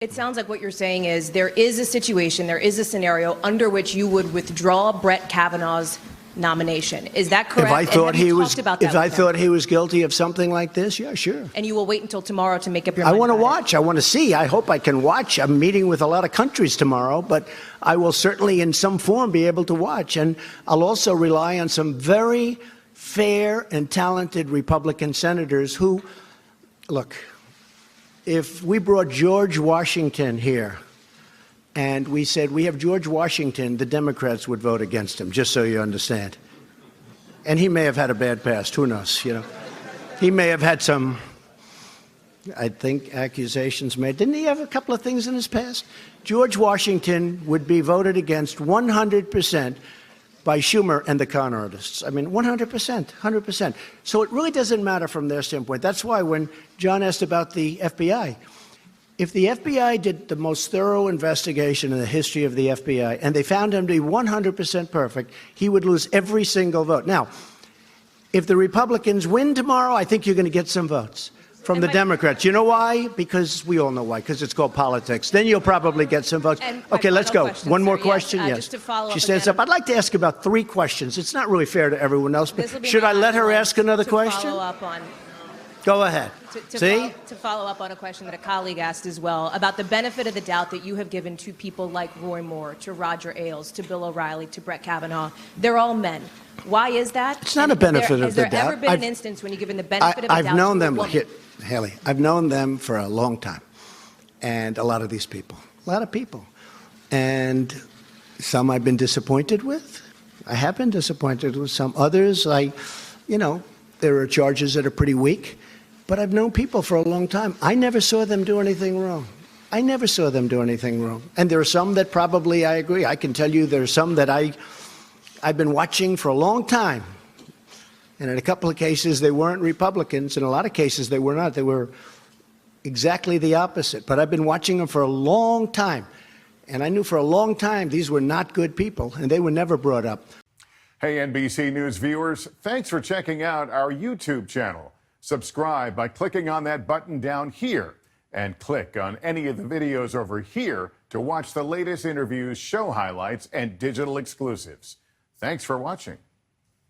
It sounds like what you're saying is there is a situation, there is a scenario under which you would withdraw Brett Kavanaugh's nomination. Is that correct? If I thought he was guilty of something like this, yeah, sure. And you will wait until tomorrow to make up your mind? I want to watch. I want to see. I hope I can watch. I'm meeting with a lot of countries tomorrow, but I will certainly in some form be able to watch. And I'll also rely on some very fair and talented Republican senators who, look, if we brought George Washington here and we said, we have George Washington, the Democrats would vote against him, just so you understand. And he may have had a bad past. Who knows? You know, he may have had some, I think, accusations made. Didn't he have a couple of things in his past? George Washington would be voted against 100% by Schumer and the con artists. I mean, 100%, 100%. So it really doesn't matter from their standpoint. That's why when John asked about the FBI, if the FBI did the most thorough investigation in the history of the FBI and they found him to be 100% perfect, he would lose every single vote. Now, if the Republicans win tomorrow, I think you're going to get some votes from the Democrats. You know why? Because we all know why, because it's called politics. Then you'll probably get some votes. Okay, let's go. One more question? Yes. Just to follow she stands up. I'd like to ask about 3 questions. It's not really fair to everyone else, but should I let her ask another question? Follow up on. Go ahead. To follow up on a question that a colleague asked as well about the benefit of the doubt that you have given to people like Roy Moore, to Roger Ailes, to Bill O'Reilly, to Brett Kavanaugh. They're all men. Why is that? It's not a benefit of the doubt. Has there ever been an instance when you given the benefit of the doubt? I've known them, Hallie, I've known them for a long time. And a lot of these people, a lot of people. And some I've been disappointed with. I have been disappointed with some. Others, you know, there are charges that are pretty weak. But I've known people for a long time. I never saw them do anything wrong. I never saw them do anything wrong. And there are some that probably I agree. I can tell you there are some that I've been watching for a long time. And in a couple of cases, they weren't Republicans. In a lot of cases, they were not. They were exactly the opposite. But I've been watching them for a long time. And I knew for a long time these were not good people, and they were never brought up. Hey, NBC News viewers, thanks for checking out our YouTube channel. Subscribe by clicking on that button down here and click on any of the videos over here to watch the latest interviews, show highlights, and digital exclusives. Thanks for watching.